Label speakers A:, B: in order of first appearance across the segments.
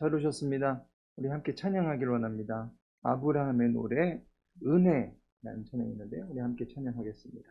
A: 잘 오셨습니다. 우리 함께 찬양하길 원합니다. 아브라함의 노래 은혜라는 찬양이 있는데요. 우리 함께 찬양하겠습니다.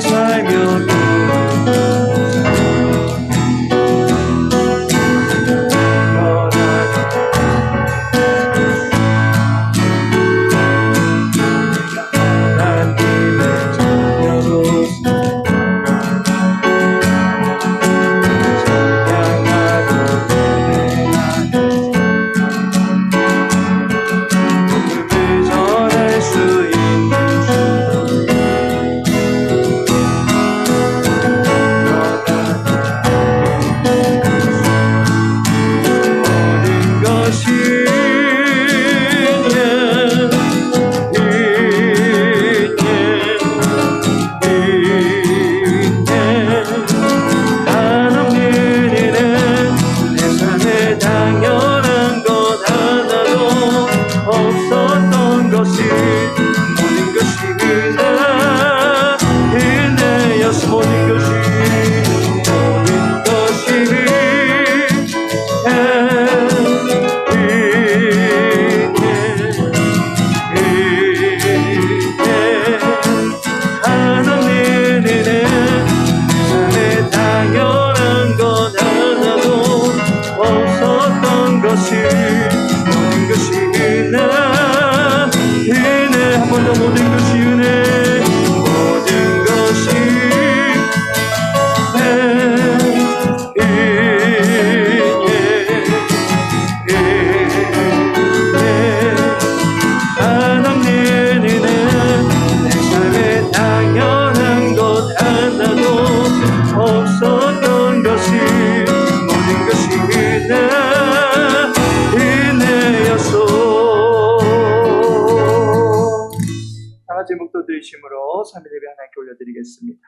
B: 살며
A: 기도하면서 3일 예배 하나님께 올려드리겠습니다.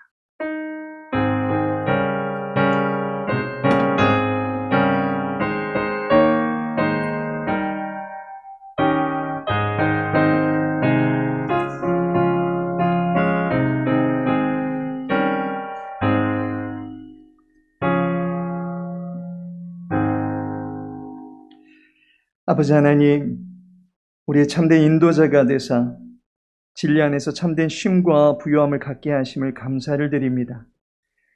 A: 아버지 하나님, 우리의 참된 인도자가 되사 진리 안에서 참된 쉼과 부요함을 갖게 하심을 감사를 드립니다.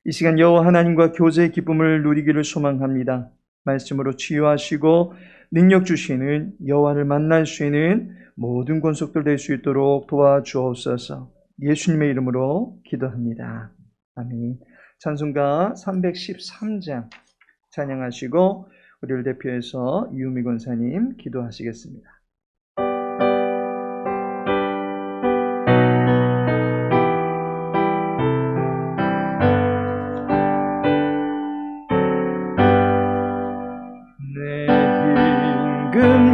A: 이 시간 여호와 하나님과 교제의 기쁨을 누리기를 소망합니다. 말씀으로 치유하시고 능력 주시는 여호와를 만날 수 있는 모든 권속들 될 수 있도록 도와주옵소서. 예수님의 이름으로 기도합니다. 아멘. 찬송가 313장 찬양하시고 우리를 대표해서 유미 권사님 기도하시겠습니다.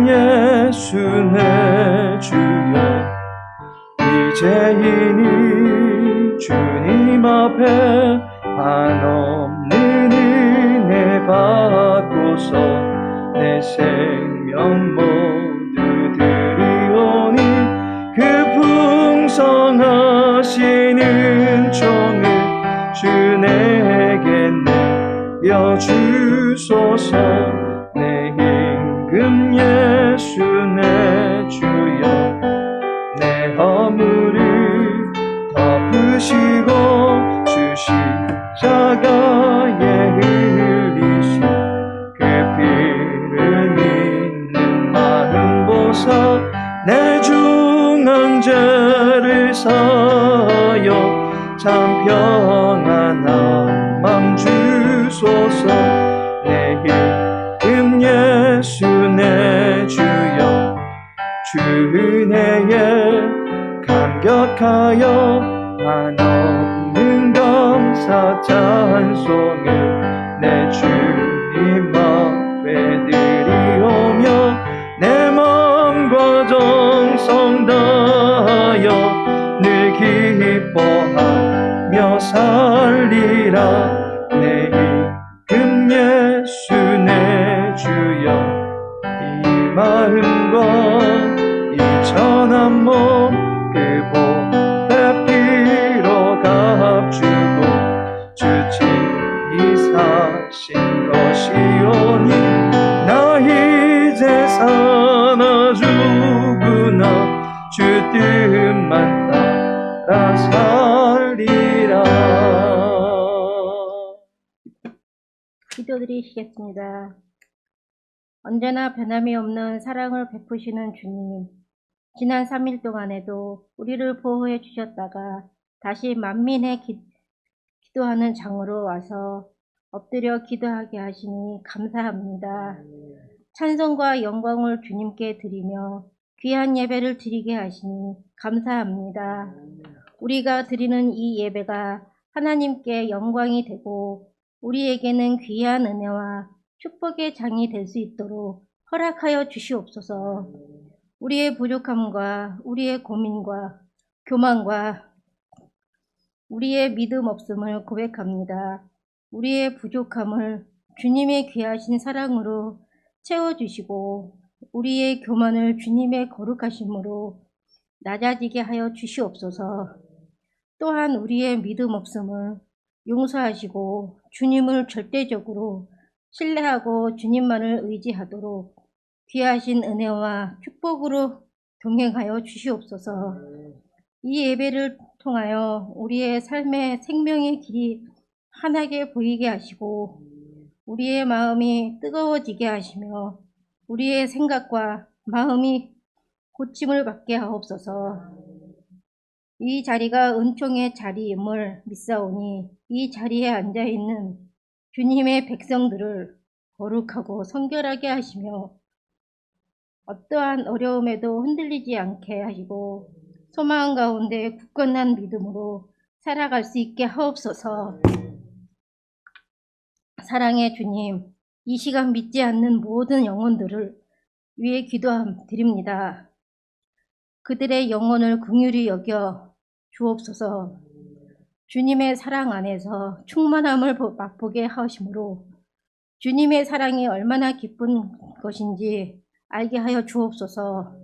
A: 예수 내 주여 이제이니 주님 앞에 한없는 은혜 받고서 내 생명 모두 드리오니 그 풍성하신 은총을 주 내게 내려주소서. 내 임금 예수 내 주여 내 허물을 덮으시고 주 십자가에 흘리신 그 피를 믿는 마음 보사 내 중한 죄를 사하여 참 평안한 맘 주소서. 내 임금 예수 내 주여 주 은혜에 감격하여 한없는 감사 찬송을 내 주님 앞에 드리오며 내 마음과 정성 다하여 늘 기뻐하며 살리라. 내 임금 예수 내 주여 이 마음과 이 천한 몸 그 보배 피로 값주고 주 친히 사신 것이오니 나 이제 사나주구나 주 뜻만 따라 살리라.
B: 기도드리시겠습니다. 언제나 변함이 없는 사랑을 베푸시는 주님, 지난 3일 동안에도 우리를 보호해 주셨다가 다시 만민의 기도하는 장으로 와서 엎드려 기도하게 하시니 감사합니다. 찬송과 영광을 주님께 드리며 귀한 예배를 드리게 하시니 감사합니다. 우리가 드리는 이 예배가 하나님께 영광이 되고 우리에게는 귀한 은혜와 축복의 장이 될 수 있도록 허락하여 주시옵소서. 우리의 부족함과 우리의 고민과 교만과 우리의 믿음 없음을 고백합니다. 우리의 부족함을 주님의 귀하신 사랑으로 채워주시고 우리의 교만을 주님의 거룩하심으로 낮아지게 하여 주시옵소서. 또한 우리의 믿음 없음을 용서하시고 주님을 절대적으로 신뢰하고 주님만을 의지하도록 귀하신 은혜와 축복으로 동행하여 주시옵소서. 이 예배를 통하여 우리의 삶의 생명의 길이 환하게 보이게 하시고 우리의 마음이 뜨거워지게 하시며 우리의 생각과 마음이 고침을 받게 하옵소서. 이 자리가 은총의 자리임을 믿사오니 이 자리에 앉아있는 주님의 백성들을 거룩하고 성결하게 하시며 어떠한 어려움에도 흔들리지 않게 하시고 소망 가운데 굳건한 믿음으로 살아갈 수 있게 하옵소서. 사랑의 주님, 이 시간 믿지 않는 모든 영혼들을 위해 기도드립니다. 그들의 영혼을 긍휼히 여겨 주옵소서. 주님의 사랑 안에서 충만함을 맛보게 하심으로 주님의 사랑이 얼마나 기쁜 것인지 알게 하여 주옵소서.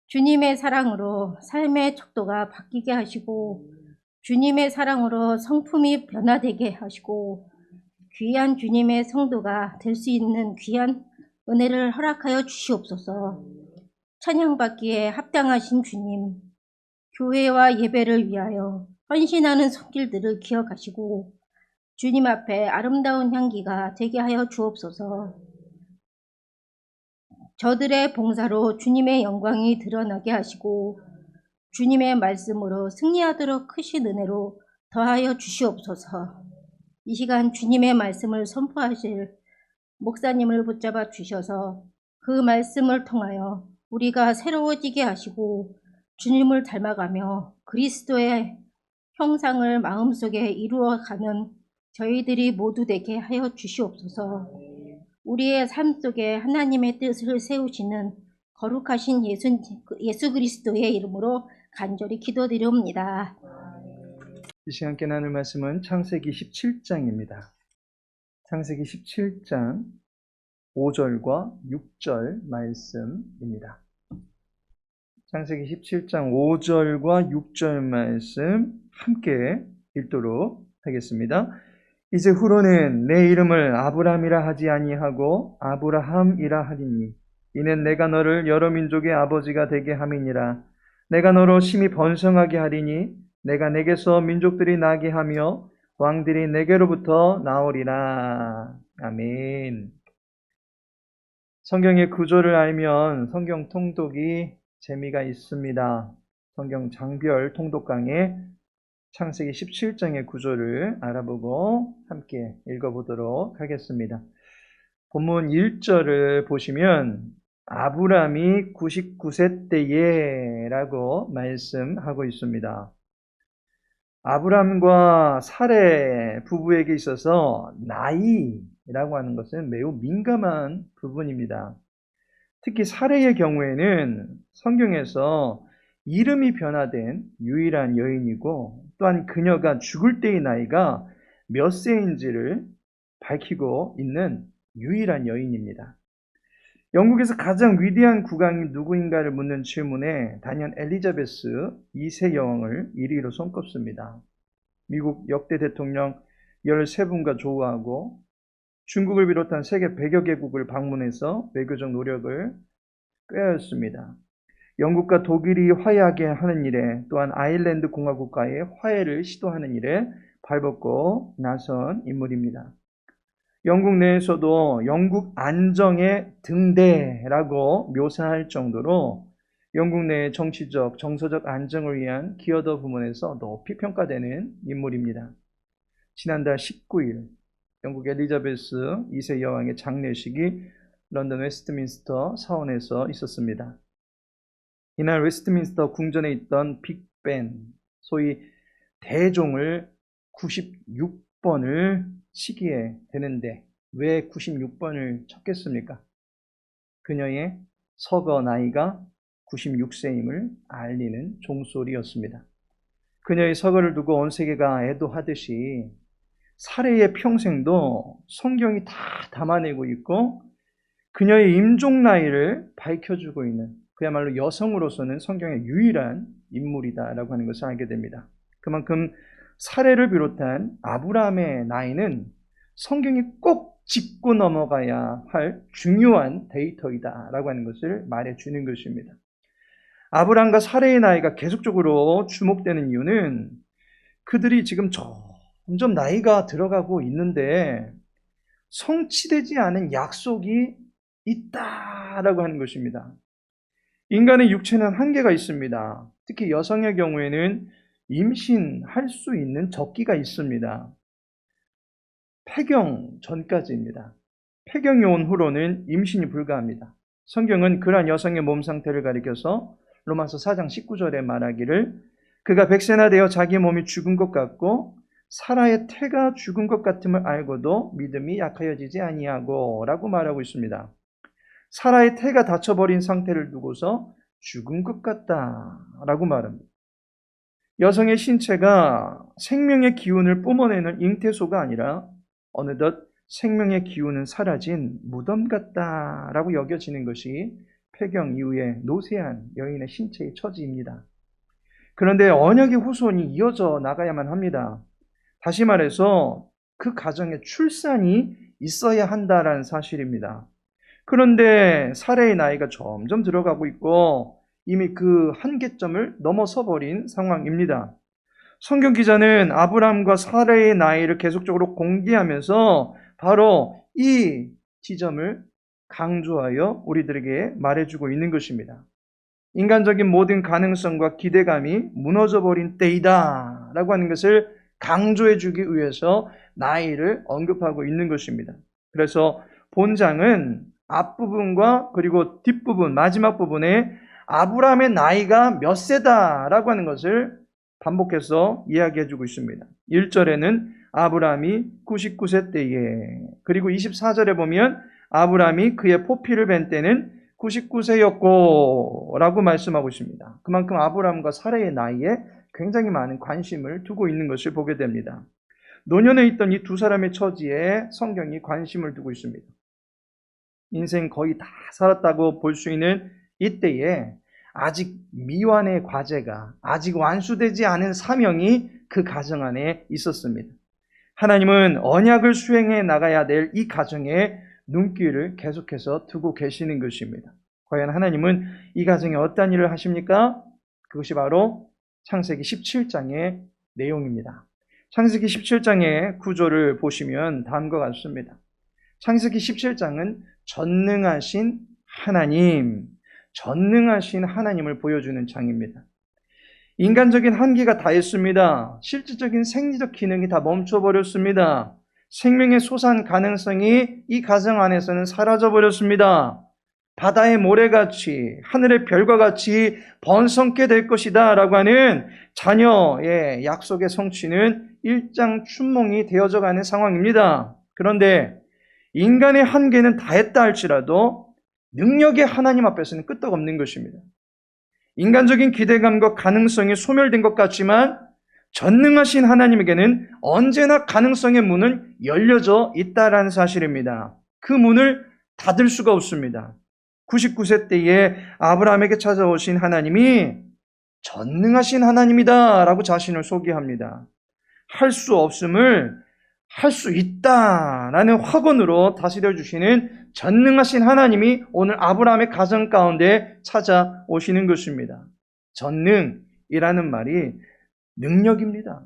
B: 주님의 사랑으로 삶의 척도가 바뀌게 하시고 주님의 사랑으로 성품이 변화되게 하시고 귀한 주님의 성도가 될 수 있는 귀한 은혜를 허락하여 주시옵소서. 찬양받기에 합당하신 주님, 교회와 예배를 위하여 헌신하는 손길들을 기억하시고 주님 앞에 아름다운 향기가 되게 하여 주옵소서. 저들의 봉사로 주님의 영광이 드러나게 하시고 주님의 말씀으로 승리하도록 크신 은혜로 더하여 주시옵소서. 이 시간 주님의 말씀을 선포하실 목사님을 붙잡아 주셔서 그 말씀을 통하여 우리가 새로워지게 하시고 주님을 닮아가며 그리스도의 형상을 마음속에 이루어가는 저희들이 모두 되게 하여 주시옵소서. 우리의 삶 속에 하나님의 뜻을 세우시는 거룩하신 예수 그리스도의 이름으로 간절히 기도드립니다.
A: 이 시간 함께 나눌 말씀은 창세기 17장입니다. 창세기 17장 5절과 6절 말씀입니다. 창세기 17장 5절과 6절 말씀 함께 읽도록 하겠습니다. 이제 후로는 내 이름을 아브람이라 하지 아니하고 아브라함이라 하리니 이는 내가 너를 여러 민족의 아버지가 되게 함이니라. 내가 너로 심히 번성하게 하리니 내가 내게서 민족들이 나게 하며 왕들이 내게로부터 나오리라. 아멘. 성경의 구조를 알면 성경 통독이 재미가 있습니다. 성경 장별 통독강의 창세기 17장의 구조를 알아보고 함께 읽어보도록 하겠습니다. 본문 1절을 보시면 아브람이 99세 때에 라고 말씀하고 있습니다. 아브람과 사레 부부에게 있어서 나이라고 하는 것은 매우 민감한 부분입니다. 특히 사레의 경우에는 성경에서 이름이 변화된 유일한 여인이고 또한 그녀가 죽을 때의 나이가 몇 세인지를 밝히고 있는 유일한 여인입니다. 영국에서 가장 위대한 국왕이 누구인가를 묻는 질문에 단연 엘리자베스 2세 여왕을 1위로 손꼽습니다. 미국 역대 대통령 13분과 조우하고 중국을 비롯한 세계 100여 개국을 방문해서 외교적 노력을 꾀하였습니다. 영국과 독일이 화해하게 하는 일에 또한 아일랜드 공화국과의 화해를 시도하는 일에 발벗고 나선 인물입니다. 영국 내에서도 영국 안정의 등대라고 묘사할 정도로 영국 내의 정치적, 정서적 안정을 위한 기여도 부문에서 높이 평가되는 인물입니다. 지난달 19일 영국 엘리자베스 2세 여왕의 장례식이 런던 웨스트민스터 사원에서 있었습니다. 이날 웨스트민스터 궁전에 있던 빅벤, 소위 대종을 96번을 치기에 되는데 왜 96번을 쳤겠습니까? 그녀의 서거 나이가 96세임을 알리는 종소리였습니다. 그녀의 서거를 두고 온 세계가 애도하듯이 사레의 평생도 성경이 다 담아내고 있고 그녀의 임종 나이를 밝혀주고 있는 그야말로 여성으로서는 성경의 유일한 인물이다라고 하는 것을 알게 됩니다. 그만큼 사레를 비롯한 아브라함의 나이는 성경이 꼭 짚고 넘어가야 할 중요한 데이터이다라고 하는 것을 말해주는 것입니다. 아브라함과 사레의 나이가 계속적으로 주목되는 이유는 그들이 지금 점점 나이가 들어가고 있는데 성취되지 않은 약속이 있다라고 하는 것입니다. 인간의 육체는 한계가 있습니다. 특히 여성의 경우에는 임신할 수 있는 적기가 있습니다. 폐경 전까지입니다. 폐경이 온 후로는 임신이 불가합니다. 성경은 그러한 여성의 몸 상태를 가리켜서 로마서 4장 19절에 말하기를 그가 백세나 되어 자기 몸이 죽은 것 같고 사라의 태가 죽은 것 같음을 알고도 믿음이 약하여지지 아니하고 라고 말하고 있습니다. 사라의 태가 닫혀버린 상태를 두고서 죽은 것 같다라고 말합니다. 여성의 신체가 생명의 기운을 뿜어내는 잉태소가 아니라 어느덧 생명의 기운은 사라진 무덤 같다라고 여겨지는 것이 폐경 이후의 노쇠한 여인의 신체의 처지입니다. 그런데 언약의 후손이 이어져 나가야만 합니다. 다시 말해서 그 가정에 출산이 있어야 한다라는 사실입니다. 그런데 사례의 나이가 점점 들어가고 있고 이미 그 한계점을 넘어서 버린 상황입니다. 성경 기자는 아브라함과 사례의 나이를 계속적으로 공개하면서 바로 이 지점을 강조하여 우리들에게 말해주고 있는 것입니다. 인간적인 모든 가능성과 기대감이 무너져버린 때이다 라고 하는 것을 강조해주기 위해서 나이를 언급하고 있는 것입니다. 그래서 본장은 앞부분과 그리고 뒷부분, 마지막 부분에 아브라함의 나이가 몇 세다라고 하는 것을 반복해서 이야기해주고 있습니다. 1절에는 아브라함이 99세 때에, 그리고 24절에 보면 아브라함이 그의 포피를 뵌 때는 99세였고 라고 말씀하고 있습니다. 그만큼 아브라함과 사라의 나이에 굉장히 많은 관심을 두고 있는 것을 보게 됩니다. 노년에 있던 이 두 사람의 처지에 성경이 관심을 두고 있습니다. 인생 거의 다 살았다고 볼 수 있는 이때에 아직 미완의 과제가, 아직 완수되지 않은 사명이 그 가정 안에 있었습니다. 하나님은 언약을 수행해 나가야 될 이 가정에 눈길을 계속해서 두고 계시는 것입니다. 과연 하나님은 이 가정에 어떤 일을 하십니까? 그것이 바로 창세기 17장의 내용입니다. 창세기 17장의 구조를 보시면 다음과 같습니다. 창세기 17장은 전능하신 하나님을 보여주는 장입니다. 인간적인 한계가 다했습니다. 실질적인 생리적 기능이 다 멈춰버렸습니다. 생명의 솟아난 가능성이 이 가정 안에서는 사라져버렸습니다. 바다의 모래같이 하늘의 별과 같이 번성케 될 것이다 라고 하는 자녀의 약속의 성취는 일장춘몽이 되어져 가는 상황입니다. 그런데 인간의 한계는 다했다 할지라도 능력의 하나님 앞에서는 끄떡없는 것입니다. 인간적인 기대감과 가능성이 소멸된 것 같지만 전능하신 하나님에게는 언제나 가능성의 문은 열려져 있다라는 사실입니다. 그 문을 닫을 수가 없습니다. 99세 때에 아브라함에게 찾아오신 하나님이 전능하신 하나님이다 라고 자신을 소개합니다. 할 수 없음을 할 수 있다라는 확언으로 다스려 주시는 전능하신 하나님이 오늘 아브라함의 가정 가운데 찾아오시는 것입니다. 전능이라는 말이 능력입니다.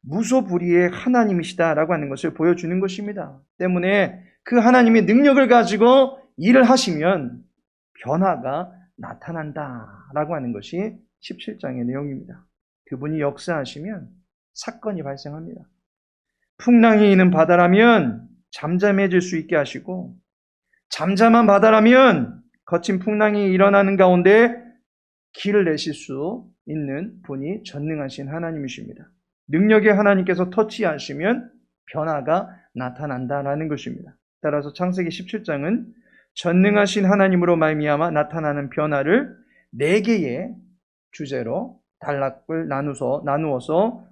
A: 무소불위의 하나님이시다라고 하는 것을 보여주는 것입니다. 때문에 그 하나님의 능력을 가지고 일을 하시면 변화가 나타난다라고 하는 것이 17장의 내용입니다. 그분이 역사하시면 사건이 발생합니다. 풍랑이 있는 바다라면 잠잠해질 수 있게 하시고 잠잠한 바다라면 거친 풍랑이 일어나는 가운데 길을 내실 수 있는 분이 전능하신 하나님이십니다. 능력의 하나님께서 터치하시면 변화가 나타난다라는 것입니다. 따라서 창세기 17장은 전능하신 하나님으로 말미암아 나타나는 변화를 4개의 주제로 단락을 나누어서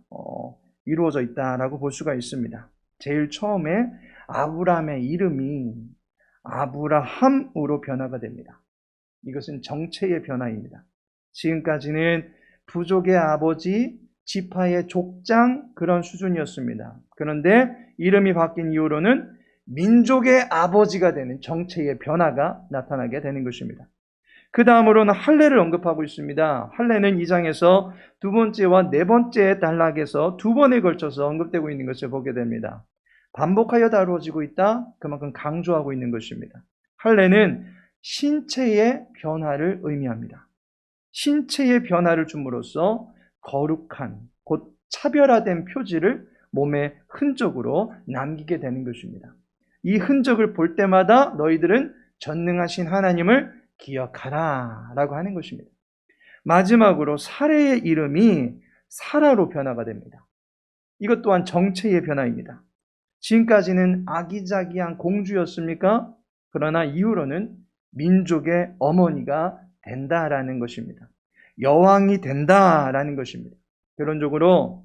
A: 이루어져 있다라고 볼 수가 있습니다. 제일 처음에 아브라함의 이름이 아브라함으로 변화가 됩니다. 이것은 정체의 변화입니다. 지금까지는 부족의 아버지, 지파의 족장 그런 수준이었습니다. 그런데 이름이 바뀐 이후로는 민족의 아버지가 되는 정체의 변화가 나타나게 되는 것입니다. 그 다음으로는 할례를 언급하고 있습니다. 할례는 2장에서 두 번째와 네 번째 단락에서 2번에 걸쳐서 언급되고 있는 것을 보게 됩니다. 반복하여 다루어지고 있다, 그만큼 강조하고 있는 것입니다. 할례는 신체의 변화를 의미합니다. 신체의 변화를 줌으로써 거룩한, 곧 차별화된 표지를 몸의 흔적으로 남기게 되는 것입니다. 이 흔적을 볼 때마다 너희들은 전능하신 하나님을 기억하라 라고 하는 것입니다. 마지막으로 사례의 이름이 사라로 변화가 됩니다. 이것 또한 정체의 변화입니다. 지금까지는 아기자기한 공주였습니까? 그러나 이후로는 민족의 어머니가 된다라는 것입니다. 여왕이 된다라는 것입니다. 결론적으로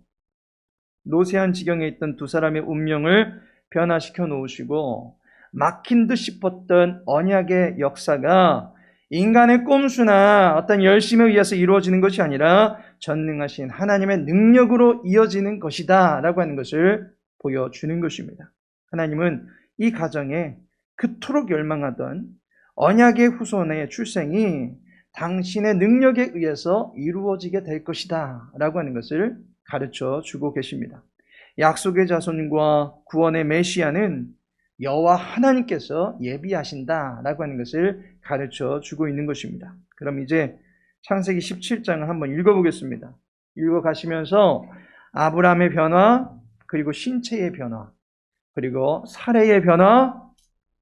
A: 노쇠한 지경에 있던 두 사람의 운명을 변화시켜 놓으시고 막힌 듯 싶었던 언약의 역사가 인간의 꼼수나 어떤 열심에 의해서 이루어지는 것이 아니라 전능하신 하나님의 능력으로 이어지는 것이다 라고 하는 것을 보여주는 것입니다. 하나님은 이 가정에 그토록 열망하던 언약의 후손의 출생이 당신의 능력에 의해서 이루어지게 될 것이다 라고 하는 것을 가르쳐 주고 계십니다. 약속의 자손과 구원의 메시아는 여호와 하나님께서 예비하신다 라고 하는 것을 가르쳐 주고 있는 것입니다. 그럼 이제 창세기 17장을 한번 읽어보겠습니다. 읽어가시면서 아브라함의 변화, 그리고 신체의 변화, 그리고 사례의 변화,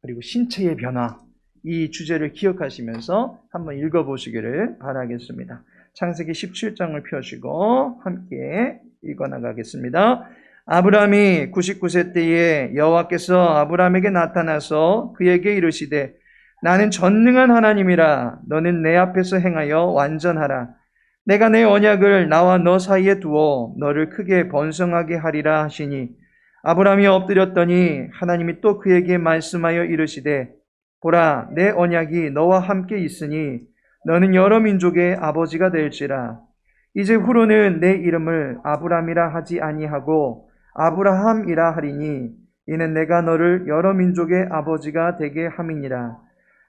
A: 그리고 신체의 변화, 이 주제를 기억하시면서 한번 읽어보시기를 바라겠습니다. 창세기 17장을 펴시고 함께 읽어나가겠습니다. 아브라함이 99세 때에 여호와께서 아브라함에게 나타나서 그에게 이르시되 나는 전능한 하나님이라. 너는 내 앞에서 행하여 완전하라. 내가 내 언약을 나와 너 사이에 두어 너를 크게 번성하게 하리라 하시니 아브라함이 엎드렸더니 하나님이 또 그에게 말씀하여 이르시되 보라, 내 언약이 너와 함께 있으니 너는 여러 민족의 아버지가 될지라. 이제 후로는 내 이름을 아브라함이라 하지 아니하고 아브라함이라 하리니 이는 내가 너를 여러 민족의 아버지가 되게 함이니라.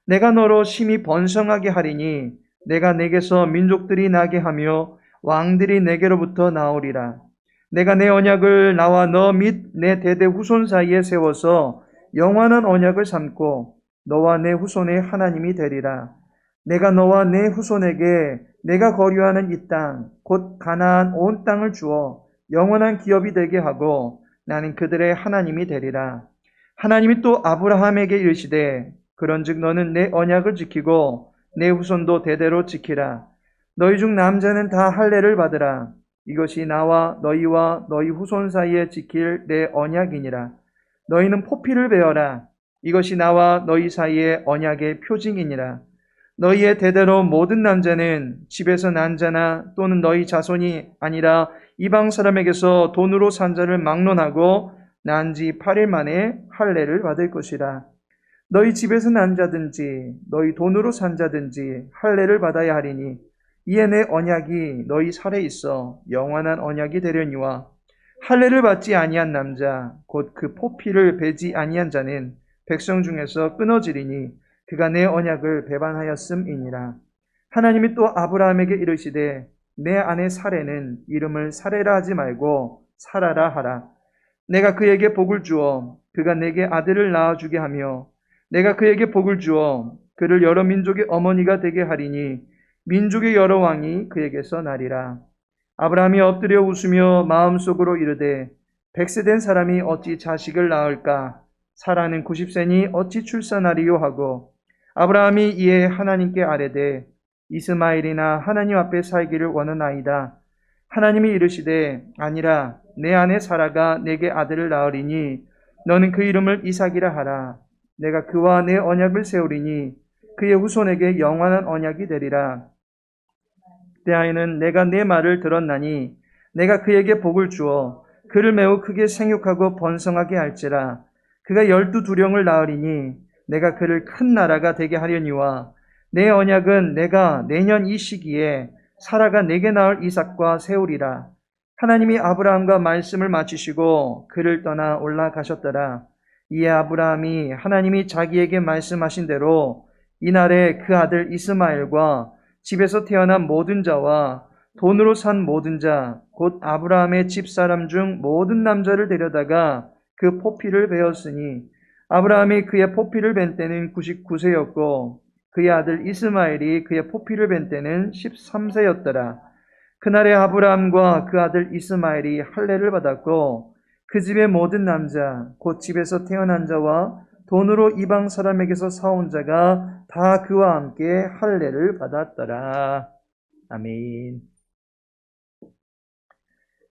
A: 내가 너로 심히 번성하게 하리니 내가 내게서 민족들이 나게 하며 왕들이 내게로부터 나오리라. 내가 내 언약을 나와 너 및 내 대대 후손 사이에 세워서 영원한 언약을 삼고 너와 내 후손의 하나님이 되리라. 내가 너와 내 후손에게 내가 거류하는 이 땅, 곧 가나안 온 땅을 주어 영원한 기업이 되게 하고 나는 그들의 하나님이 되리라. 하나님이 또 아브라함에게 이르시되 그런즉 너는 내 언약을 지키고 내 후손도 대대로 지키라. 너희 중 남자는 다 할례를 받으라. 이것이 나와 너희와 너희 후손 사이에 지킬 내 언약이니라. 너희는 포피를 베어라. 이것이 나와 너희 사이의 언약의 표징이니라. 너희의 대대로 모든 남자는 집에서 난 자나 또는 너희 자손이 아니라 이방 사람에게서 돈으로 산 자를 막론하고 난 지 8일 만에 할례를 받을 것이라. 너희 집에서 난 자든지 너희 돈으로 산 자든지 할례를 받아야 하리니 이에 내 언약이 너희 살에 있어 영원한 언약이 되려니와 할례를 받지 아니한 남자 곧 그 포피를 베지 아니한 자는 백성 중에서 끊어지리니 그가 내 언약을 배반하였음이니라. 하나님이 또 아브라함에게 이르시되 내 아내 사레는 이름을 사레라 하지 말고 사라라 하라. 내가 그에게 복을 주어 그가 내게 아들을 낳아주게 하며 내가 그에게 복을 주어 그를 여러 민족의 어머니가 되게 하리니 민족의 여러 왕이 그에게서 나리라. 아브라함이 엎드려 웃으며 마음속으로 이르되 100세 된 사람이 어찌 자식을 낳을까? 사라는 90세니 어찌 출산하리요 하고 아브라함이 이에 하나님께 아뢰되 이스마엘이나 하나님 앞에 살기를 원하나이다. 하나님이 이르시되 아니라 내 아내 사라가 내게 아들을 낳으리니 너는 그 이름을 이삭이라 하라. 내가 그와 내 언약을 세우리니 그의 후손에게 영원한 언약이 되리라. 대하여는 내가 내 말을 들었나니 내가 그에게 복을 주어 그를 매우 크게 생육하고 번성하게 할지라. 그가 12두령을 낳으리니 내가 그를 큰 나라가 되게 하려니와 내 언약은 내가 내년 이 시기에 사라가 내게 낳을 이삭과 세우리라. 하나님이 아브라함과 말씀을 마치시고 그를 떠나 올라가셨더라. 이에 아브라함이 하나님이 자기에게 말씀하신 대로 이날에 그 아들 이스마엘과 집에서 태어난 모든 자와 돈으로 산 모든 자, 곧 아브라함의 집사람 중 모든 남자를 데려다가 그 포피를 베었으니 아브라함이 그의 포피를 벤 때는 99세였고 그의 아들 이스마엘이 그의 포피를 벤 때는 13세였더라. 그날에 아브라함과 그 아들 이스마엘이 할례를 받았고 그 집의 모든 남자, 곧 집에서 태어난 자와 돈으로 이방 사람에게서 사온 자가 다 그와 함께 할례를 받았더라. 아멘.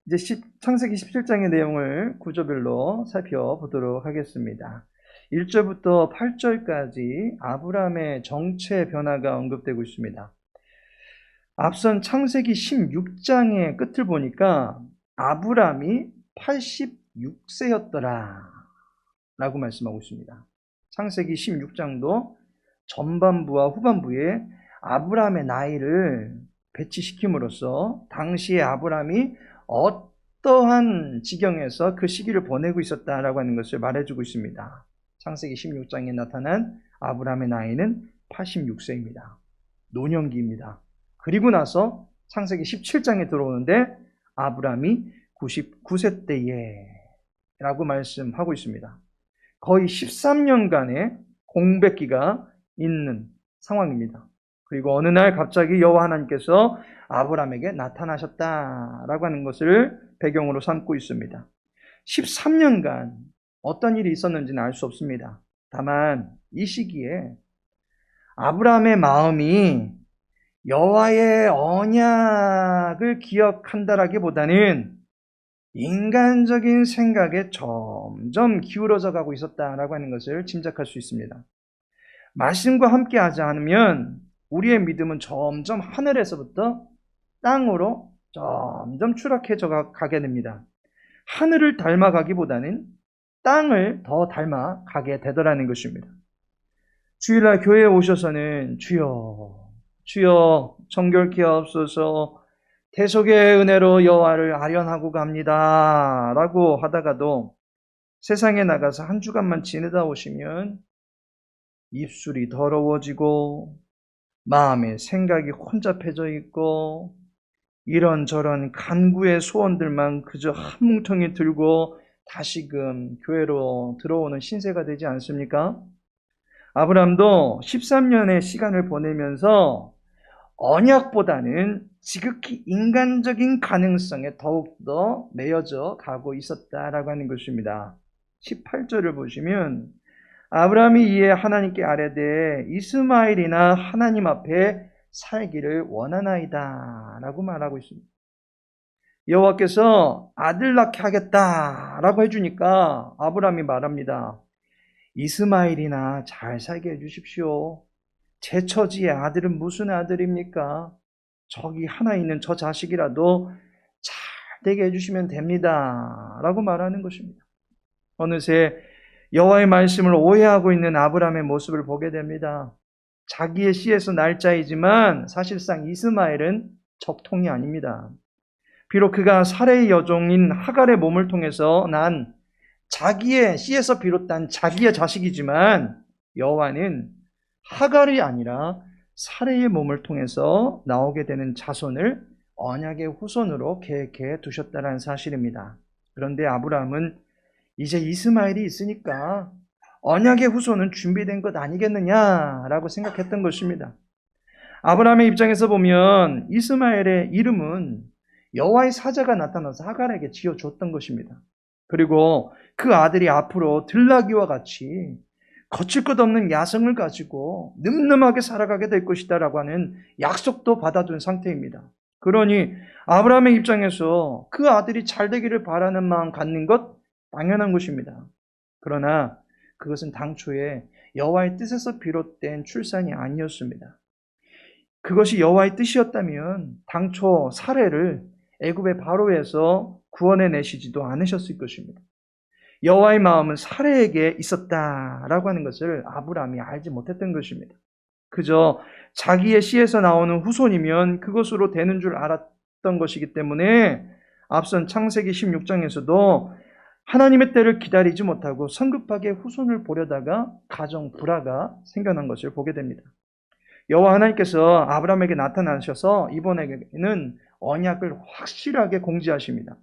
A: 이제 창세기 17장의 내용을 구조별로 살펴보도록 하겠습니다. 1절부터 8절까지 아브라함의 정체 변화가 언급되고 있습니다. 앞선 창세기 16장의 끝을 보니까 아브람이 86세였더라 라고 말씀하고 있습니다. 창세기 16장도 전반부와 후반부에 아브람의 나이를 배치시킴으로써 당시에 아브람이 어떠한 지경에서 그 시기를 보내고 있었다라고 하는 것을 말해주고 있습니다. 창세기 16장에 나타난 아브람의 나이는 86세입니다. 노년기입니다. 그리고 나서 창세기 17장에 들어오는데 아브람이 99세 때에 라고 말씀하고 있습니다. 거의 13년간의 공백기가 있는 상황입니다. 그리고 어느 날 갑자기 여호와 하나님께서 아브람에게 나타나셨다라고 하는 것을 배경으로 삼고 있습니다. 13년간 어떤 일이 있었는지는 알 수 없습니다. 다만 이 시기에 아브람의 마음이 여호와의 언약을 기억한다라기보다는 인간적인 생각에 점점 기울어져 가고 있었다라고 하는 것을 짐작할 수 있습니다. 말씀과 함께 하지 않으면 우리의 믿음은 점점 하늘에서부터 땅으로 점점 추락해져 가게 됩니다. 하늘을 닮아가기보다는 땅을 더 닮아가게 되더라는 것입니다. 주일날 교회에 오셔서는 주여 주여 정결케 하옵소서 대속의 은혜로 여호와를 아련하고 갑니다 라고 하다가도 세상에 나가서 한 주간만 지내다 오시면 입술이 더러워지고 마음에 생각이 혼잡해져 있고 이런저런 간구의 소원들만 그저 한 뭉텅이 들고 다시금 교회로 들어오는 신세가 되지 않습니까? 아브람도 13년의 시간을 보내면서 언약보다는 지극히 인간적인 가능성에 더욱더 매여져 가고 있었다라고 하는 것입니다. 18절을 보시면 아브람이 이에 하나님께 아뢰되 이스마엘이나 하나님 앞에 살기를 원하나이다 라고 말하고 있습니다. 여호와께서 아들 낳게 하겠다라고 해주니까 아브람이 말합니다. 이스마엘이나 잘 살게 해주십시오. 제 처지의 아들은 무슨 아들입니까? 저기 하나 있는 저 자식이라도 잘 되게 해주시면 됩니다 라고 말하는 것입니다. 어느새 여호와의 말씀을 오해하고 있는 아브람의 모습을 보게 됩니다. 자기의 씨에서 날 자이지만 사실상 이스마엘은 적통이 아닙니다. 비록 그가 사레의 여종인 하갈의 몸을 통해서 난 자기의 씨에서 비롯한 자기의 자식이지만 여호와는 하갈이 아니라 사레의 몸을 통해서 나오게 되는 자손을 언약의 후손으로 계획해 두셨다는 사실입니다. 그런데 아브라함은 이제 이스마엘이 있으니까 언약의 후손은 준비된 것 아니겠느냐라고 생각했던 것입니다. 아브라함의 입장에서 보면 이스마엘의 이름은 여호와의 사자가 나타나서 하갈에게 지어줬던 것입니다. 그리고 그 아들이 앞으로 들나귀와 같이 거칠 것 없는 야성을 가지고 늠름하게 살아가게 될 것이다라고 하는 약속도 받아둔 상태입니다. 그러니 아브라함의 입장에서 그 아들이 잘 되기를 바라는 마음 갖는 것 당연한 것입니다. 그러나 그것은 당초에 여호와의 뜻에서 비롯된 출산이 아니었습니다. 그것이 여호와의 뜻이었다면 당초 사레를 애굽의 바로에서 구원해 내시지도 않으셨을 것입니다. 여호와의 마음은 사레에게 있었다라고 하는 것을 아브라함이 알지 못했던 것입니다. 그저 자기의 씨에서 나오는 후손이면 그것으로 되는 줄 알았던 것이기 때문에 앞선 창세기 16장에서도 하나님의 때를 기다리지 못하고 성급하게 후손을 보려다가 가정 불화가 생겨난 것을 보게 됩니다. 여호와 하나님께서 아브라함에게 나타나셔서 이번에는 언약을 확실하게 공지하십니다.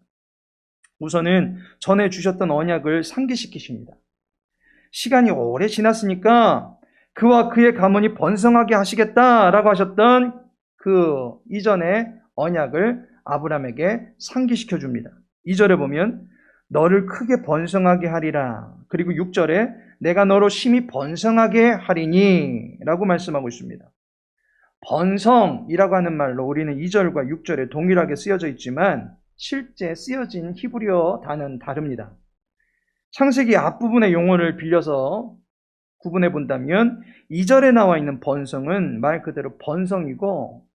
A: 우선은 전에 주셨던 언약을 상기시키십니다. 시간이 오래 지났으니까 그와 그의 가문이 번성하게 하시겠다라고 하셨던 그 이전의 언약을 아브라함에게 상기시켜 줍니다. 2절에 보면 너를 크게 번성하게 하리라. 그리고 6절에 내가 너로 심히 번성하게 하리니 라고 말씀하고 있습니다. 번성이라고 하는 말로 우리는 2절과 6절에 동일하게 쓰여져 있지만 실제 쓰여진 히브리어 단어는 다릅니다. 창세기 앞부분의 용어를 빌려서 구분해 본다면 2절에 나와 있는 번성은 말 그대로 번성이고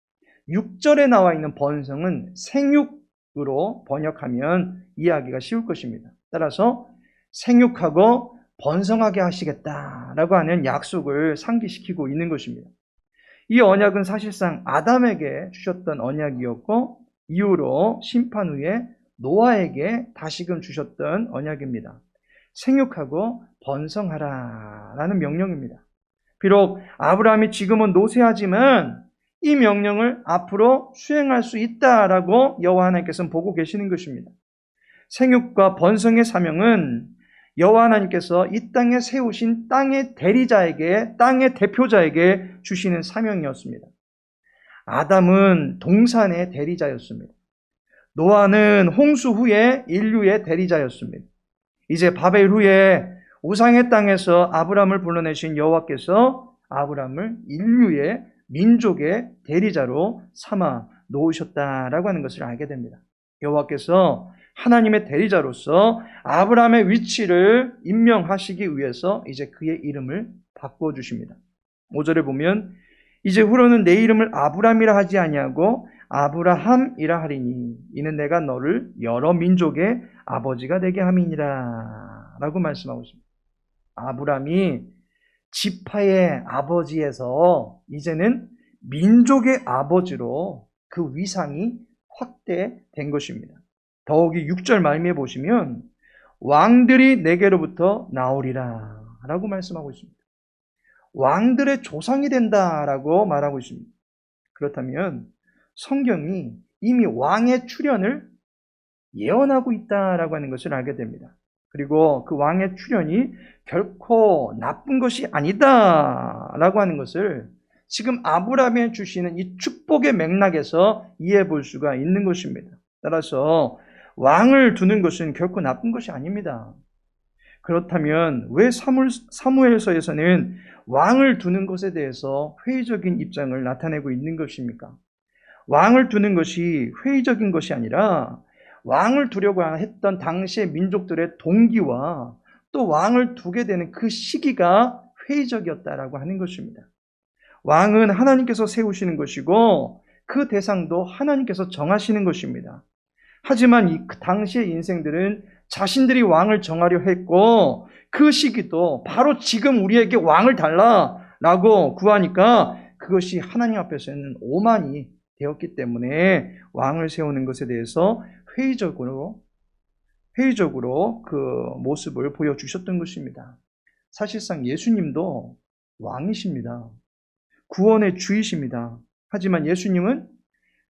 A: 6절에 나와 있는 번성은 생육으로 번역하면 이해하기가 쉬울 것입니다. 따라서 생육하고 번성하게 하시겠다라고 하는 약속을 상기시키고 있는 것입니다. 이 언약은 사실상 아담에게 주셨던 언약이었고 이후로 심판 후에 노아에게 다시금 주셨던 언약입니다. 생육하고 번성하라 라는 명령입니다. 비록 아브라함이 지금은 노쇠하지만 이 명령을 앞으로 수행할 수 있다라고 여호와 하나님께서는 보고 계시는 것입니다. 생육과 번성의 사명은 여호와 하나님께서 이 땅에 세우신 땅의 대리자에게, 땅의 대표자에게 주시는 사명이었습니다. 아담은 동산의 대리자였습니다. 노아는 홍수 후에 인류의 대리자였습니다. 이제 바벨 후에 우상의 땅에서 아브람을 불러내신 여호와께서 아브람을 인류의 민족의 대리자로 삼아 놓으셨다라고 하는 것을 알게 됩니다. 여호와께서 하나님의 대리자로서 아브람의 위치를 임명하시기 위해서 이제 그의 이름을 바꿔주십니다. 5절에 보면 이제 후로는 내 이름을 아브람이라 하지 아니하고 아브라함이라 하리니 이는 내가 너를 여러 민족의 아버지가 되게 함이니라 라고 말씀하고 있습니다. 아브람이 지파의 아버지에서 이제는 민족의 아버지로 그 위상이 확대된 것입니다. 더욱이 6절 말미에 보시면 왕들이 내게로부터 나오리라 라고 말씀하고 있습니다. 왕들의 조상이 된다라고 말하고 있습니다. 그렇다면 성경이 이미 왕의 출현을 예언하고 있다라고 하는 것을 알게 됩니다. 그리고 그 왕의 출현이 결코 나쁜 것이 아니다라고 하는 것을 지금 아브라함에 주시는 이 축복의 맥락에서 이해해 볼 수가 있는 것입니다. 따라서 왕을 두는 것은 결코 나쁜 것이 아닙니다. 그렇다면 왜 사무엘서에서는 왕을 두는 것에 대해서 회의적인 입장을 나타내고 있는 것입니까? 왕을 두는 것이 회의적인 것이 아니라 왕을 두려고 했던 당시의 민족들의 동기와 또 왕을 두게 되는 그 시기가 회의적이었다라고 하는 것입니다. 왕은 하나님께서 세우시는 것이고 그 대상도 하나님께서 정하시는 것입니다. 하지만 이 당시의 인생들은 자신들이 왕을 정하려 했고 그 시기도 바로 지금 우리에게 왕을 달라라고 구하니까 그것이 하나님 앞에서는 오만이 되었기 때문에 왕을 세우는 것에 대해서 회의적으로 그 모습을 보여주셨던 것입니다. 사실상 예수님도 왕이십니다. 구원의 주이십니다. 하지만 예수님은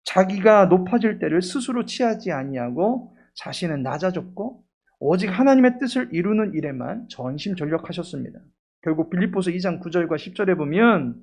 A: 자기가 높아질 때를 스스로 취하지 아니하고 자신은 낮아졌고 오직 하나님의 뜻을 이루는 일에만 전심전력하셨습니다. 결국 빌립보서 2장 9절과 10절에 보면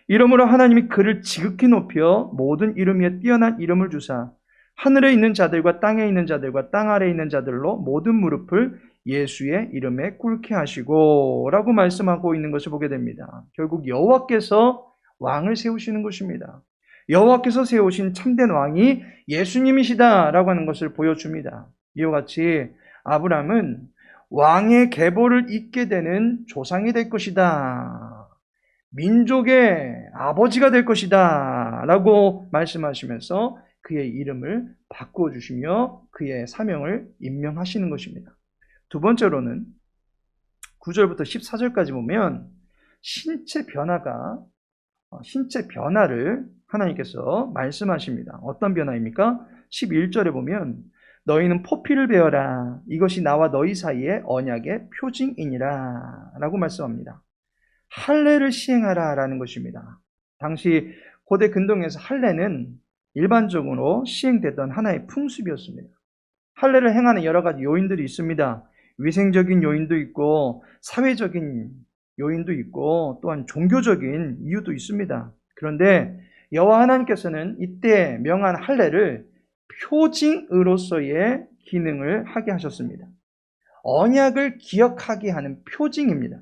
A: 이러므로 하나님이 그를 지극히 높여 모든 이름 위에 뛰어난 이름을 주사 하늘에 있는 자들과 땅에 있는 자들과 땅 아래에 있는 자들로 모든 무릎을 예수의 이름에 꿇게 하시고 라고 말씀하고 있는 것을 보게 됩니다. 결국 여호와께서 왕을 세우시는 것입니다. 여호와께서 세우신 참된 왕이 예수님이시다라고 하는 것을 보여줍니다. 이와 같이 아브람은 왕의 계보를 잇게 되는 조상이 될 것이다. 민족의 아버지가 될 것이다 라고 말씀하시면서 그의 이름을 바꿔주시며 그의 사명을 임명하시는 것입니다. 두 번째로는 9절부터 14절까지 보면 신체 변화를 하나님께서 말씀하십니다. 어떤 변화입니까? 11절에 보면 너희는 포피를 베어라. 이것이 나와 너희 사이의 언약의 표징이니라 라고 말씀합니다. 할례를 시행하라 라는 것입니다. 당시 고대 근동에서 할례는 일반적으로 시행되던 하나의 풍습이었습니다. 할례를 행하는 여러 가지 요인들이 있습니다. 위생적인 요인도 있고 사회적인 요인도 있고 또한 종교적인 이유도 있습니다. 그런데 여호와 하나님께서는 이때 명한 할례를 표징으로서의 기능을 하게 하셨습니다. 언약을 기억하게 하는 표징입니다.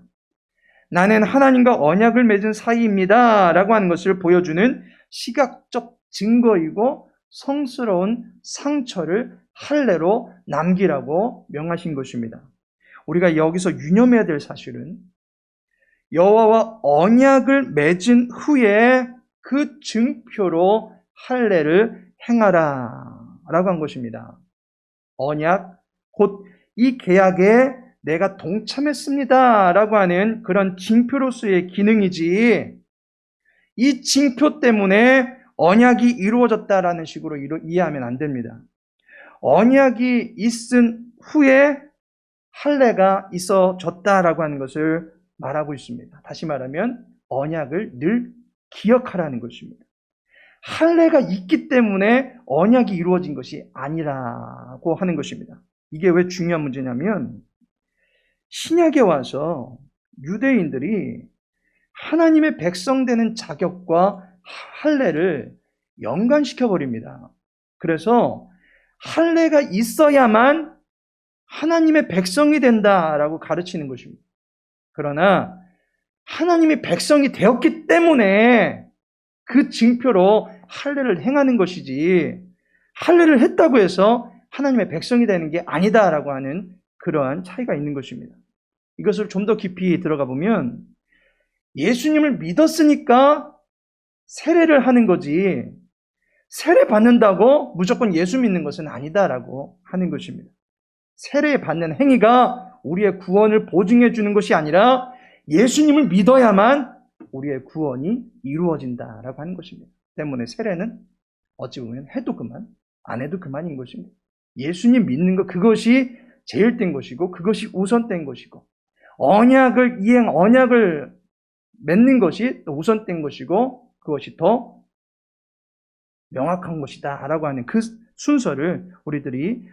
A: 나는 하나님과 언약을 맺은 사이입니다 라고 하는 것을 보여주는 시각적 증거이고 성스러운 상처를 할례로 남기라고 명하신 것입니다. 우리가 여기서 유념해야 될 사실은 여호와와 언약을 맺은 후에 그 증표로 할례를 행하라 라고 한 것입니다. 언약, 곧 이 계약에 내가 동참했습니다 라고 하는 그런 징표로서의 기능이지, 이 징표 때문에 언약이 이루어졌다라는 식으로 이해하면 안 됩니다. 언약이 있은 후에 할례가 있어졌다라고 하는 것을 말하고 있습니다. 다시 말하면 언약을 늘 기억하라는 것입니다. 할례가 있기 때문에 언약이 이루어진 것이 아니라고 하는 것입니다. 이게 왜 중요한 문제냐면, 신약에 와서 유대인들이 하나님의 백성 되는 자격과 할례를 연관시켜버립니다. 그래서 할례가 있어야만 하나님의 백성이 된다라고 가르치는 것입니다. 그러나 하나님의 백성이 되었기 때문에 그 징표로 할례를 행하는 것이지, 할례를 했다고 해서 하나님의 백성이 되는 게 아니다라고 하는 그러한 차이가 있는 것입니다. 이것을 좀 더 깊이 들어가 보면, 예수님을 믿었으니까 세례를 하는 거지, 세례 받는다고 무조건 예수 믿는 것은 아니다라고 하는 것입니다. 세례 받는 행위가 우리의 구원을 보증해 주는 것이 아니라 예수님을 믿어야만 우리의 구원이 이루어진다라고 하는 것입니다. 때문에 세례는 어찌 보면 해도 그만, 안 해도 그만인 것입니다. 예수님 믿는 것, 그것이 제일 된 것이고, 그것이 우선된 것이고, 언약을 맺는 것이 우선된 것이고, 그것이 더 명확한 것이다 라고 하는 그 순서를 우리들이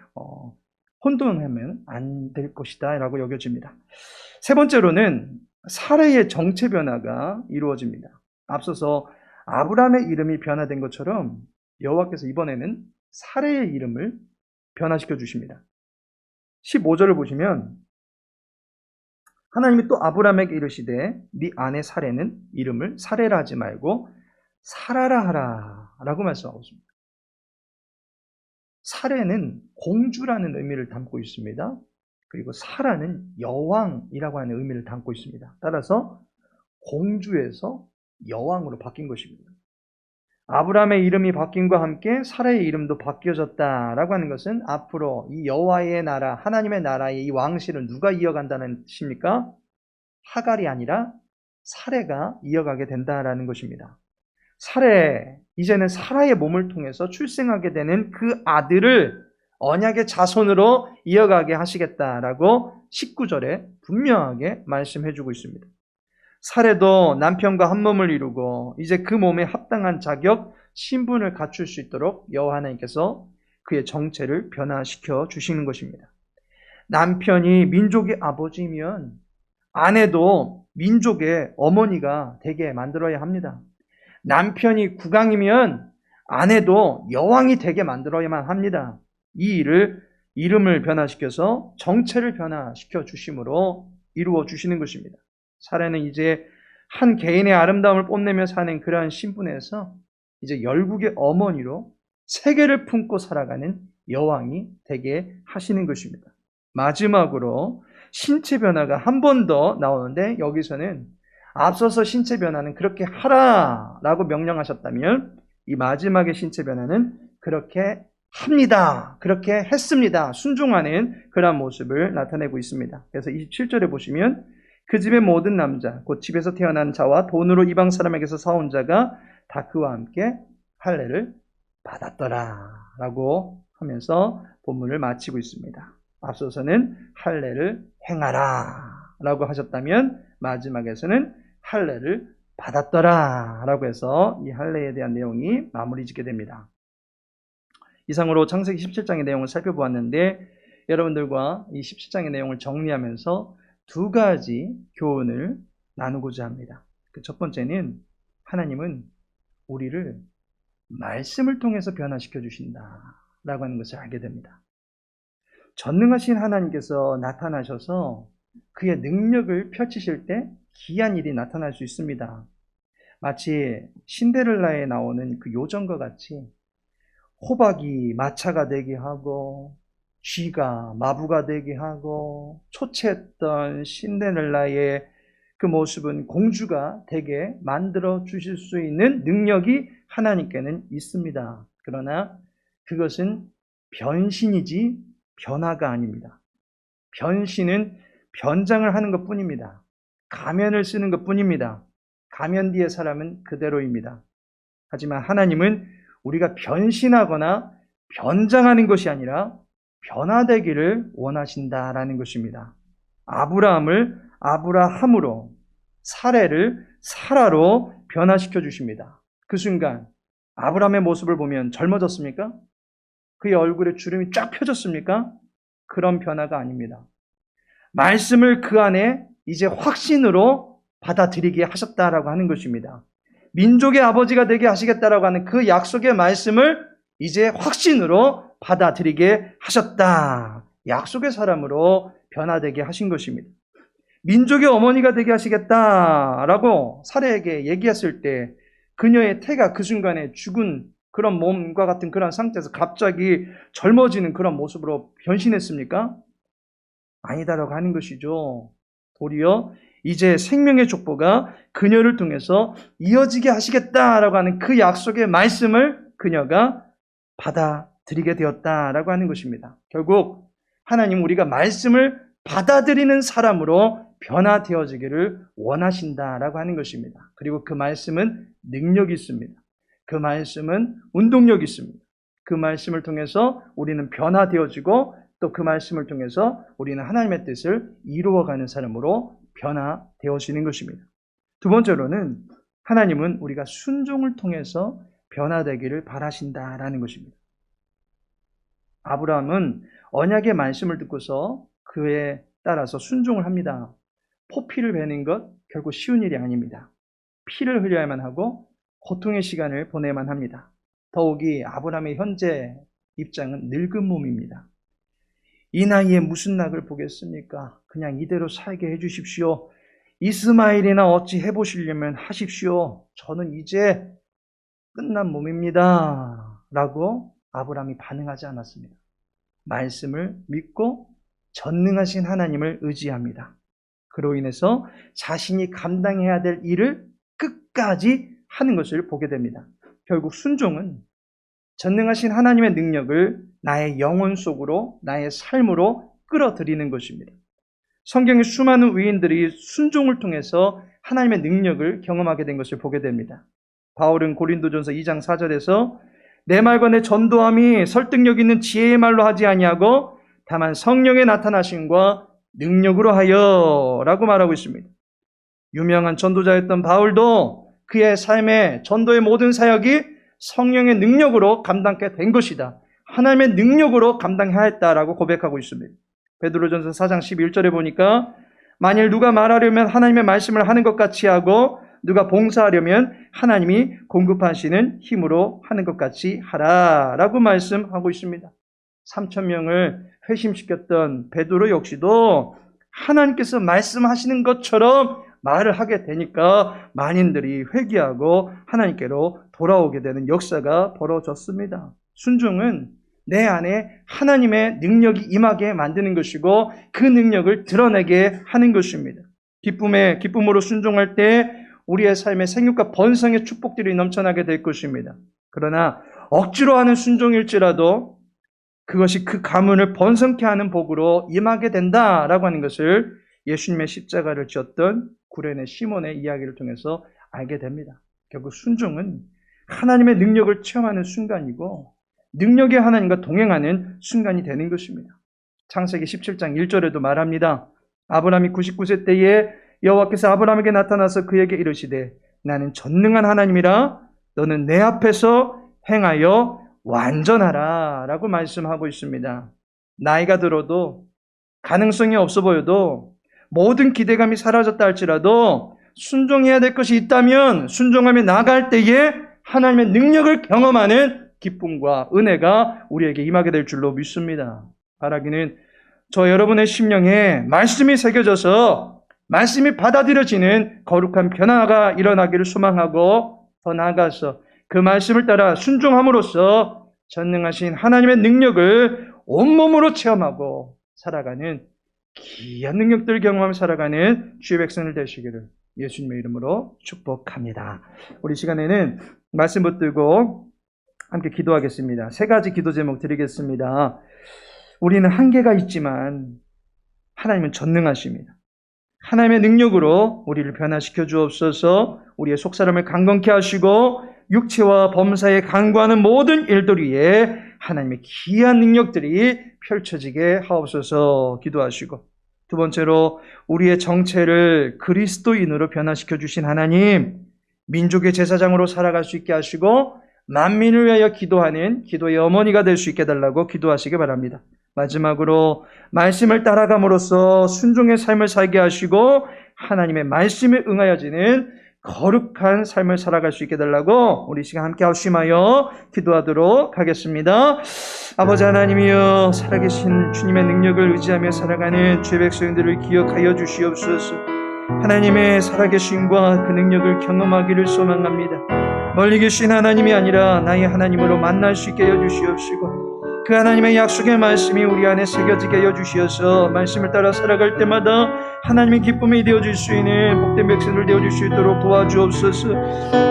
A: 혼돈하면 안 될 것이다 라고 여겨집니다. 세 번째로는 사례의 정체 변화가 이루어집니다. 앞서서 아브라함의 이름이 변화된 것처럼 여호와께서 이번에는 사례의 이름을 변화시켜 주십니다. 15절을 보시면 하나님이 또 아브라함에게 이르시되 네 아내 사례는 이름을 사례라 하지 말고 사라라 하라 라고 말씀하고 있습니다. 사례는 공주라는 의미를 담고 있습니다. 그리고 사라는 여왕이라고 하는 의미를 담고 있습니다. 따라서 공주에서 여왕으로 바뀐 것입니다. 아브라함의 이름이 바뀐과 함께 사라의 이름도 바뀌어졌다라고 하는 것은 앞으로 이 여호와의 나라, 하나님의 나라의 이 왕실을 누가 이어간다는 뜻입니까? 하갈이 아니라 사레가 이어가게 된다라는 것입니다. 사레, 이제는 사라의 몸을 통해서 출생하게 되는 그 아들을 언약의 자손으로 이어가게 하시겠다라고 19절에 분명하게 말씀해주고 있습니다. 사레도 남편과 한 몸을 이루고 이제 그 몸에 합당한 자격, 신분을 갖출 수 있도록 여호와 하나님께서 그의 정체를 변화시켜 주시는 것입니다. 남편이 민족의 아버지면 아내도 민족의 어머니가 되게 만들어야 합니다. 남편이 국왕이면 아내도 여왕이 되게 만들어야만 합니다. 이 일을 이름을 변화시켜서 정체를 변화시켜 주심으로 이루어 주시는 것입니다. 사례는 이제 한 개인의 아름다움을 뽐내며 사는 그러한 신분에서 이제 열국의 어머니로 세계를 품고 살아가는 여왕이 되게 하시는 것입니다. 마지막으로 신체 변화가 한 번 더 나오는데, 여기서는 앞서서 신체 변화는 그렇게 하라라고 명령하셨다면 이 마지막의 신체 변화는 그렇게 합니다, 그렇게 했습니다, 순종하는 그런 모습을 나타내고 있습니다. 그래서 27절에 보시면 그 집의 모든 남자 곧 집에서 태어난 자와 돈으로 이방 사람에게서 사온 자가 다 그와 함께 할례를 받았더라 라고 하면서 본문을 마치고 있습니다. 앞서서는 할례를 행하라 라고 하셨다면 마지막에서는 할례를 받았더라 라고 해서 이 할례에 대한 내용이 마무리 짓게 됩니다. 이상으로 창세기 17장의 내용을 살펴보았는데, 여러분들과 이 17장의 내용을 정리하면서 두 가지 교훈을 나누고자 합니다. 그 첫 번째는 하나님은 우리를 말씀을 통해서 변화시켜 주신다라고 하는 것을 알게 됩니다. 전능하신 하나님께서 나타나셔서 그의 능력을 펼치실 때 기이한 일이 나타날 수 있습니다. 마치 신데렐라에 나오는 그 요정과 같이 호박이 마차가 되게 하고 쥐가 마부가 되게 하고 초췌했던 신데렐라의 그 모습은 공주가 되게 만들어 주실 수 있는 능력이 하나님께는 있습니다. 그러나 그것은 변신이지 변화가 아닙니다. 변신은 변장을 하는 것 뿐입니다. 가면을 쓰는 것 뿐입니다. 가면 뒤의 사람은 그대로입니다. 하지만 하나님은 우리가 변신하거나 변장하는 것이 아니라 변화되기를 원하신다라는 것입니다. 아브라함을 아브라함으로, 사례를 사라로 변화시켜 주십니다. 그 순간 아브라함의 모습을 보면 젊어졌습니까? 그의 얼굴에 주름이 쫙 펴졌습니까? 그런 변화가 아닙니다. 말씀을 그 안에 이제 확신으로 받아들이게 하셨다라고 하는 것입니다. 민족의 아버지가 되게 하시겠다라고 하는 그 약속의 말씀을 이제 확신으로 받아들이게 하셨다. 약속의 사람으로 변화되게 하신 것입니다. 민족의 어머니가 되게 하시겠다라고 사례에게 얘기했을 때 그녀의 태가 그 순간에 죽은 그런 몸과 같은 그런 상태에서 갑자기 젊어지는 그런 모습으로 변신했습니까? 아니다라고 하는 것이죠. 도리어 이제 생명의 족보가 그녀를 통해서 이어지게 하시겠다라고 하는 그 약속의 말씀을 그녀가 받아들이게 되었다라고 하는 것입니다. 결국 하나님 우리가 말씀을 받아들이는 사람으로 변화되어지기를 원하신다라고 하는 것입니다. 그리고 그 말씀은 능력이 있습니다. 그 말씀은 운동력이 있습니다. 그 말씀을 통해서 우리는 변화되어지고 또 그 말씀을 통해서 우리는 하나님의 뜻을 이루어가는 사람으로 변화되어지는 것입니다. 두 번째로는 하나님은 우리가 순종을 통해서 변화되기를 바라신다라는 것입니다. 아브라함은 언약의 말씀을 듣고서 그에 따라서 순종을 합니다. 포피를 베는 것 결코 쉬운 일이 아닙니다. 피를 흘려야만 하고 고통의 시간을 보내야만 합니다. 더욱이 아브라함의 현재 입장은 늙은 몸입니다. 이 나이에 무슨 낙을 보겠습니까? 그냥 이대로 살게 해주십시오. 이스마엘이나 어찌 해보시려면 하십시오. 저는 이제 끝난 몸입니다. 라고 아브라함이 반응하지 않았습니다. 말씀을 믿고 전능하신 하나님을 의지합니다. 그로 인해서 자신이 감당해야 될 일을 끝까지 하는 것을 보게 됩니다. 결국 순종은 전능하신 하나님의 능력을 나의 영혼 속으로, 나의 삶으로 끌어들이는 것입니다. 성경의 수많은 위인들이 순종을 통해서 하나님의 능력을 경험하게 된 것을 보게 됩니다. 바울은 고린도전서 2장 4절에서 내 말과 내 전도함이 설득력 있는 지혜의 말로 하지 아니하고 다만 성령의 나타나심과 능력으로 하여 라고 말하고 있습니다. 유명한 전도자였던 바울도 그의 삶의 전도의 모든 사역이 성령의 능력으로 감당케 된 것이다. 하나님의 능력으로 감당해야 했다라고 고백하고 있습니다. 베드로전서 4장 11절에 보니까 만일 누가 말하려면 하나님의 말씀을 하는 것 같이 하고 누가 봉사하려면 하나님이 공급하시는 힘으로 하는 것 같이 하라라고 말씀하고 있습니다. 3,000명을 회심시켰던 베드로 역시도 하나님께서 말씀하시는 것처럼 말을 하게 되니까 만인들이 회개하고 하나님께로 돌아오게 되는 역사가 벌어졌습니다. 순종은 내 안에 하나님의 능력이 임하게 만드는 것이고 그 능력을 드러내게 하는 것입니다. 기쁨으로 순종할 때 우리의 삶에 생육과 번성의 축복들이 넘쳐나게 될 것입니다. 그러나 억지로 하는 순종일지라도 그것이 그 가문을 번성케 하는 복으로 임하게 된다라고 하는 것을 예수님의 십자가를 지었던 구레네 시몬의 이야기를 통해서 알게 됩니다. 결국 순종은 하나님의 능력을 체험하는 순간이고 능력의 하나님과 동행하는 순간이 되는 것입니다. 창세기 17장 1절에도 말합니다. 아브라함이 99세 때에 여호와께서 아브라함에게 나타나서 그에게 이르시되 나는 전능한 하나님이라 너는 내 앞에서 행하여 완전하라 라고 말씀하고 있습니다. 나이가 들어도 가능성이 없어 보여도 모든 기대감이 사라졌다 할지라도 순종해야 될 것이 있다면 순종하며 나아갈 때에 하나님의 능력을 경험하는 기쁨과 은혜가 우리에게 임하게 될 줄로 믿습니다. 바라기는 저 여러분의 심령에 말씀이 새겨져서 말씀이 받아들여지는 거룩한 변화가 일어나기를 소망하고 더 나아가서 그 말씀을 따라 순종함으로써 전능하신 하나님의 능력을 온몸으로 체험하고 살아가는 귀한 능력들을 경험하며 살아가는 주의 백성들 되시기를 예수님의 이름으로 축복합니다. 우리 시간에는 말씀 붙들고 함께 기도하겠습니다. 세 가지 기도 제목 드리겠습니다. 우리는 한계가 있지만 하나님은 전능하십니다. 하나님의 능력으로 우리를 변화시켜 주옵소서. 우리의 속사람을 강건케 하시고 육체와 범사에 간구하는 모든 일들 위에 하나님의 귀한 능력들이 펼쳐지게 하옵소서 기도하시고, 두 번째로 우리의 정체를 그리스도인으로 변화시켜 주신 하나님, 민족의 제사장으로 살아갈 수 있게 하시고 만민을 위하여 기도하는 기도의 어머니가 될 수 있게 해달라고 기도하시기 바랍니다. 마지막으로 말씀을 따라감으로써 순종의 삶을 살게 하시고 하나님의 말씀에 응하여지는 거룩한 삶을 살아갈 수 있게 해달라고 우리 시간 함께 합심하여 기도하도록 하겠습니다. 아버지 하나님이여, 살아계신 주님의 능력을 의지하며 살아가는 주의 백성들을 기억하여 주시옵소서. 하나님의 살아계심과 그 능력을 경험하기를 소망합니다. 멀리 계신 하나님이 아니라 나의 하나님으로 만날 수 있게 하여 주시옵시고, 그 하나님의 약속의 말씀이 우리 안에 새겨지게 하여 주시어서 말씀을 따라 살아갈 때마다 하나님의 기쁨이 되어줄 수 있는 복된 백성들 되어줄 수 있도록 도와주옵소서.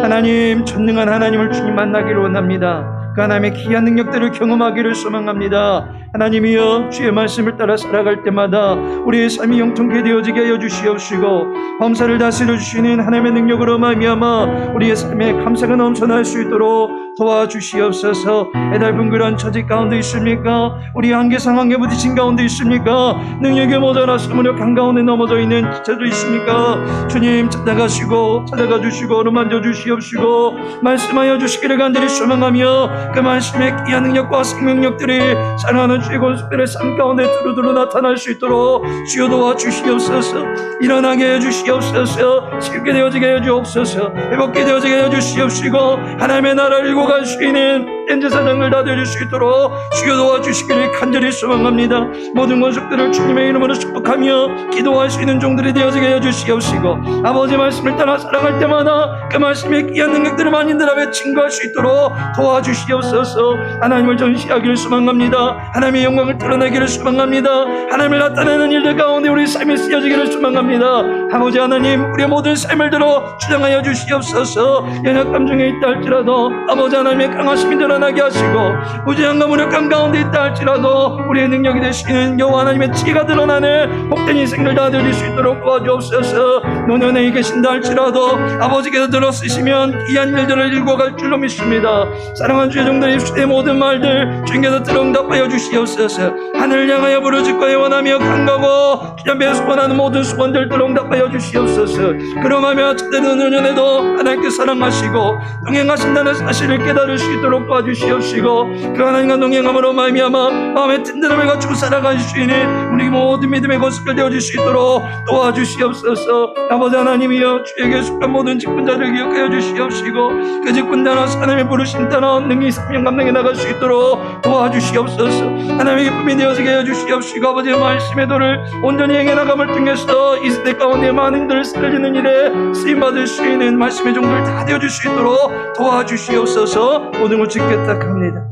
A: 하나님, 전능한 하나님을 주님 만나기를 원합니다. 그 하나님의 귀한 능력들을 경험하기를 소망합니다. 하나님이여, 주의 말씀을 따라 살아갈 때마다 우리의 삶이 영통케 되어지게 하여 주시옵시고, 범사를 다스려 주시는 하나님의 능력으로 말미암아 우리의 삶에 감사가 넘쳐날 수 있도록 도와주시옵소서. 애달픈 그런 처지 가운데 있습니까? 우리 한계 상황에 부딪힌 가운데 있습니까? 능력에 모자라 사무력 한가운데 넘어져 있는 지체도 있습니까? 주님, 찾아가 주시고 어루만져 주시옵시고 말씀하여 주시기를 간절히 소망하며, 그 말씀의 귀한 능력과 생명력들이 사랑하는 주의 권속들의 삶 가운데 두루두루 나타날 수 있도록 주여 도와주시옵소서. 일어나게 해주시옵소서. 쉽게 되어지게 해주옵소서. 회복게 되어지게 해주시옵시고, 하나님의 나라를 일고 갈 수 있는 엔제사장을 다 되어줄 수 있도록 주여 도와주시기를 간절히 소망합니다. 모든 권속들을 주님의 이름으로 축복하며 기도할 수 있는 종들이 되어지게 해주시옵시고, 아버지 말씀을 따라 살아갈 때마다 그 말씀의 귀한 능력들을 만인들 앞에 증거할 수 있도록 도와주시옵소서. 하나님을 전시하기를 소망합니다. 하나님의 영광을 드러내기를 소망합니다. 하나님을 나타내는 일들 가운데 우리 삶이 쓰여지기를 소망합니다. 아버지 하나님, 우리의 모든 삶을 들어 주장하여 주시옵소서. 연약함 중에 있다 할지라도 아버지 하나님의 강하심이 드러나게 하시고, 무지함과 무력함 가운데 있다 할지라도 우리의 능력이 되시는 여호와 하나님의 지혜가 드러나는 복된 인생을 다 드릴 수 있도록 도와주옵소서. 노년에 계신다 할지라도 아버지께서 들어쓰시면 귀한 일들을 읽어갈 줄로 믿습니다. 사랑하는 주의 종들의 입술의 모든 말들 주님께서 들어응답하여 주시옵소서. 하늘을 향하여 부르짖고 애원하며 간가고 주님 앞에 소원하는 모든 소원들 들어응답하여 주시옵소서. 그러하며 저들은 노년에도 하나님께 사랑하시고 동행하신다는 사실을 깨달을 수 있도록 도와주시옵시고, 그 하나님과 동행함으로 말미암아 마음의 든든함을 갖추고 살아갈 수 있는 우리 모든 믿음의 권속들 되어질 수 있도록 도와주시옵소서. 아버지 하나님이여, 주에게 속한 모든 직분자를 기억하여 주시옵시고, 그 직분자나 하나님의 부르심 따라 능히 사명 감당해 나갈 수 있도록 도와주시옵소서. 하나님의 기쁨이 되어지게 하여 주시옵시고, 아버지의 말씀의 도를 온전히 행해 나감을 통해서 이 시대 가운데 많은 이들을 살리는 일에 쓰임받을 수 있는 말씀의 종들 다 되어줄 수 있도록 도와주시옵소서. 모든 걸 짓겠다 합니다.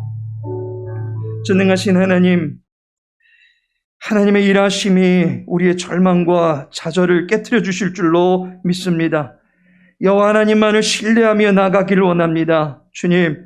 A: 전능하신 하나님, 하나님의 일하심이 우리의 절망과 좌절을 깨트려 주실 줄로 믿습니다. 여호와 하나님만을 신뢰하며 나가기를 원합니다. 주님,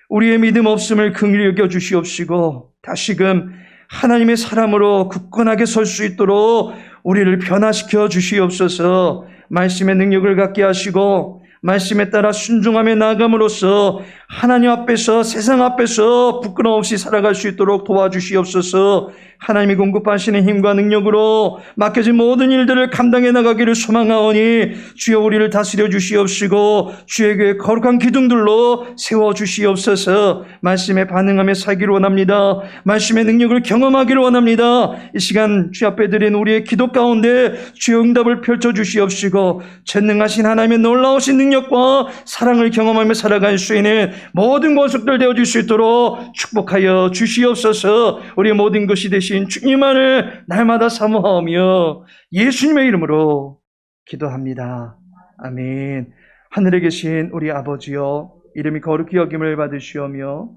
A: 우리의 믿음 없음을 긍휼히 여겨 주시옵시고, 다시금 하나님의 사람으로 굳건하게 설 수 있도록 우리를 변화시켜 주시옵소서. 말씀의 능력을 갖게 하시고 말씀에 따라 순종하며 나아감으로써 하나님 앞에서, 세상 앞에서 부끄러움 없이 살아갈 수 있도록 도와주시옵소서. 하나님이 공급하시는 힘과 능력으로 맡겨진 모든 일들을 감당해 나가기를 소망하오니 주여 우리를 다스려 주시옵시고 주의 교회 거룩한 기둥들로 세워주시옵소서. 말씀에 반응하며 살기를 원합니다. 말씀의 능력을 경험하기를 원합니다. 이 시간 주 앞에 드린 우리의 기도 가운데 주의 응답을 펼쳐주시옵시고 전능하신 하나님의 놀라우신 능력과 사랑을 경험하며 살아갈 수 있는 모든 권속들 되어줄 수 있도록 축복하여 주시옵소서. 우리의 모든 것이 되신 주님만을 날마다 사모하며 예수님의 이름으로 기도합니다. 아멘. 하늘에 계신 우리 아버지여, 이름이 거룩히 여김을 받으시오며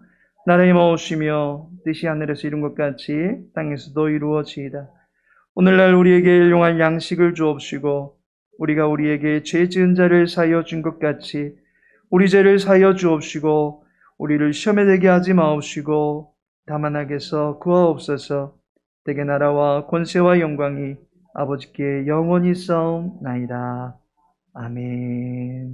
A: 나라의 마오시며 뜻이 하늘에서 이룬 것 같이 땅에서도 이루어지이다. 오늘날 우리에게 일용할 양식을 주옵시고 우리가 우리에게 죄 지은 자를 사하여 준 것 같이 우리 죄를 사하여 주옵시고 우리를 시험에 들게 하지 마옵시고 다만 악에서 구하옵소서. 대개 나라와 권세와 영광이 아버지께 영원히 싸움나이다. 아멘.